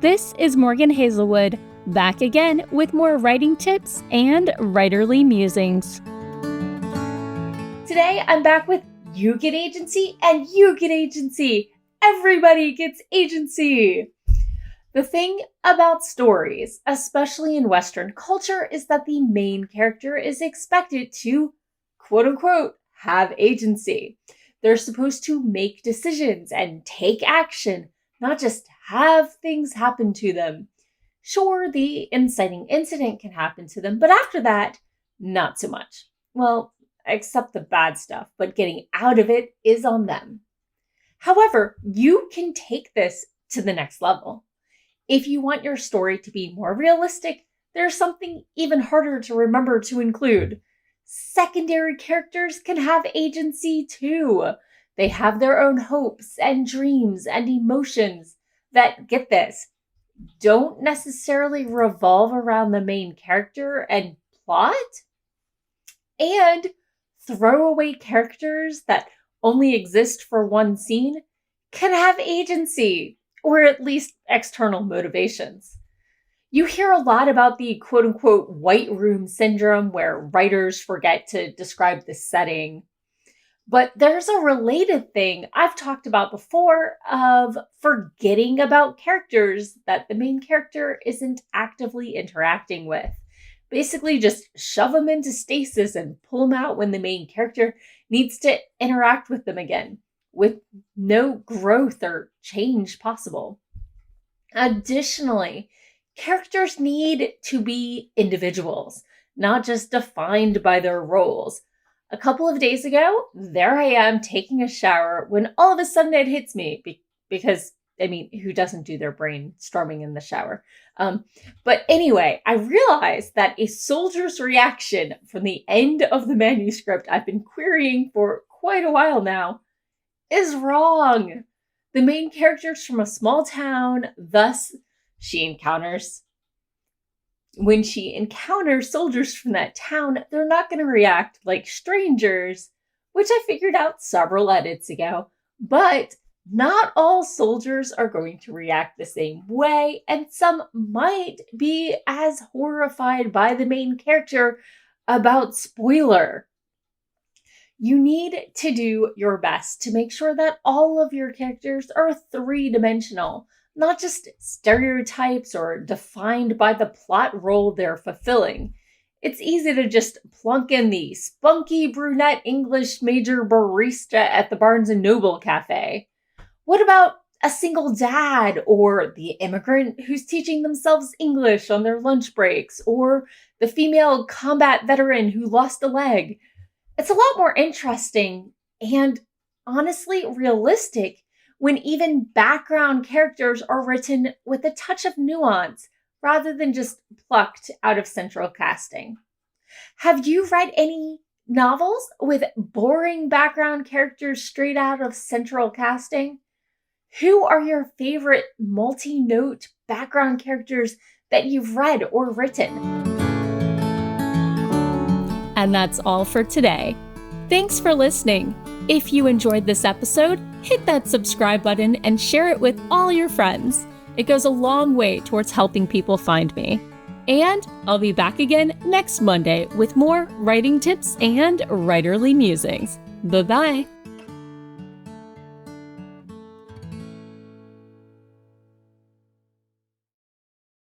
This is Morgan Hazelwood, back again with more writing tips and writerly musings. Today, I'm back with You Get Agency and You Get Agency. Everybody gets agency. The thing about stories, especially in Western culture, is that the main character is expected to, quote unquote, have agency. They're supposed to make decisions and take action, not just have things happen to them. Sure, the inciting incident can happen to them, but after that, not so much. Well, except the bad stuff, but getting out of it is on them. However, you can take this to the next level. If you want your story to be more realistic, there's something even harder to remember to include. Secondary characters can have agency too. They have their own hopes and dreams and emotions that, get this, don't necessarily revolve around the main character and plot. And throwaway characters that only exist for one scene can have agency, or at least external motivations. You hear a lot about the quote-unquote white room syndrome where writers forget to describe the setting. But there's a related thing I've talked about before of forgetting about characters that the main character isn't actively interacting with. Basically, just shove them into stasis and pull them out when the main character needs to interact with them again, with no growth or change possible. Additionally, characters need to be individuals, not just defined by their roles. A couple of days ago, there I am taking a shower when all of a sudden it hits me because, who doesn't do their brainstorming in the shower? But anyway, I realized that a soldier's reaction from the end of the manuscript I've been querying for quite a while now is wrong. The main character's from a small town, thus when she encounters soldiers from that town, they're not going to react like strangers, which I figured out several edits ago. But not all soldiers are going to react the same way, and some might be as horrified by the main character about spoiler. You need to do your best to make sure that all of your characters are three-dimensional, not just stereotypes or defined by the plot role they're fulfilling. It's easy to just plunk in the spunky brunette English major barista at the Barnes & Noble cafe. What about a single dad, or the immigrant who's teaching themselves English on their lunch breaks, or the female combat veteran who lost a leg? It's a lot more interesting and honestly realistic when even background characters are written with a touch of nuance rather than just plucked out of central casting. Have you read any novels with boring background characters straight out of central casting? Who are your favorite multi-note background characters that you've read or written? And that's all for today. Thanks for listening. If you enjoyed this episode, hit that subscribe button and share it with all your friends. It goes a long way towards helping people find me. And I'll be back again next Monday with more writing tips and writerly musings. Bye-bye.